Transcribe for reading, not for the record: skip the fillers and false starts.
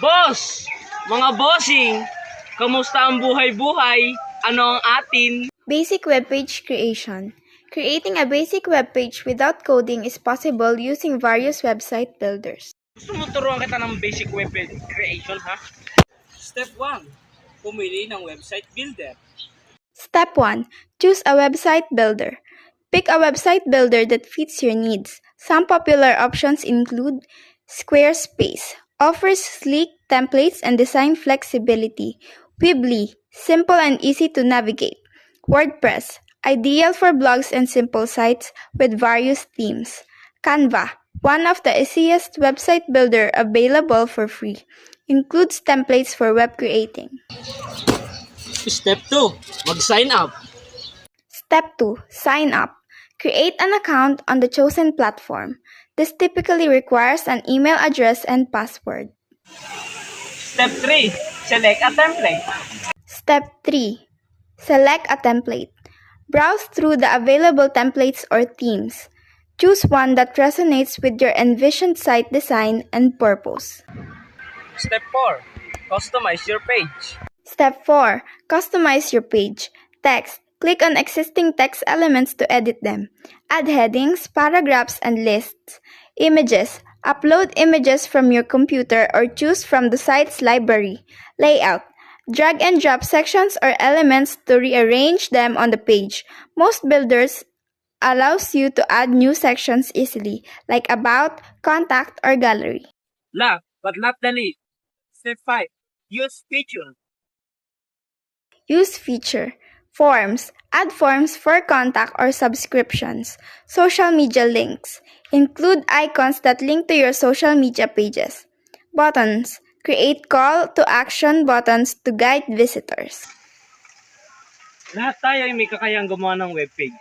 Boss! Mga bossing! Kamusta ang buhay-buhay? Ano ang atin? Basic web page creation. Creating a basic web page without coding is possible using various website builders. Gusto mo turuan kita ng basic web creation, ha? Step 1. Pumili ng website builder. Step 1. Choose a website builder. Pick a website builder that fits your needs. Some popular options include Squarespace, offers sleek templates and design flexibility. Weebly, simple and easy to navigate. WordPress, ideal for blogs and simple sites with various themes. Canva, one of the easiest website builder available for free. Includes templates for web creating. Step 2. Mag-sign up. Step 2. Sign up. Create an account on the chosen platform. This typically requires an email address and password. Step 3. Select a template. Step 3. Select a template. Browse through the available templates or themes. Choose one that resonates with your envisioned site design and purpose. Step 4. Customize your page. Step 4. Customize your page. Text. Click on existing text elements to edit them. Add headings, paragraphs, and lists. Images. Upload images from your computer or choose from the site's library. Layout. Drag and drop sections or elements to rearrange them on the page. Most builders allows you to add new sections easily, like About, Contact, or Gallery. Last but not the least. Step 5. Use feature. Use feature. Forms. Add forms for contact or subscriptions. Social media links. Include icons that link to your social media pages. Buttons. Create call to action buttons to guide visitors. Lahat tayo ay may kakayang gumawa ng webpage.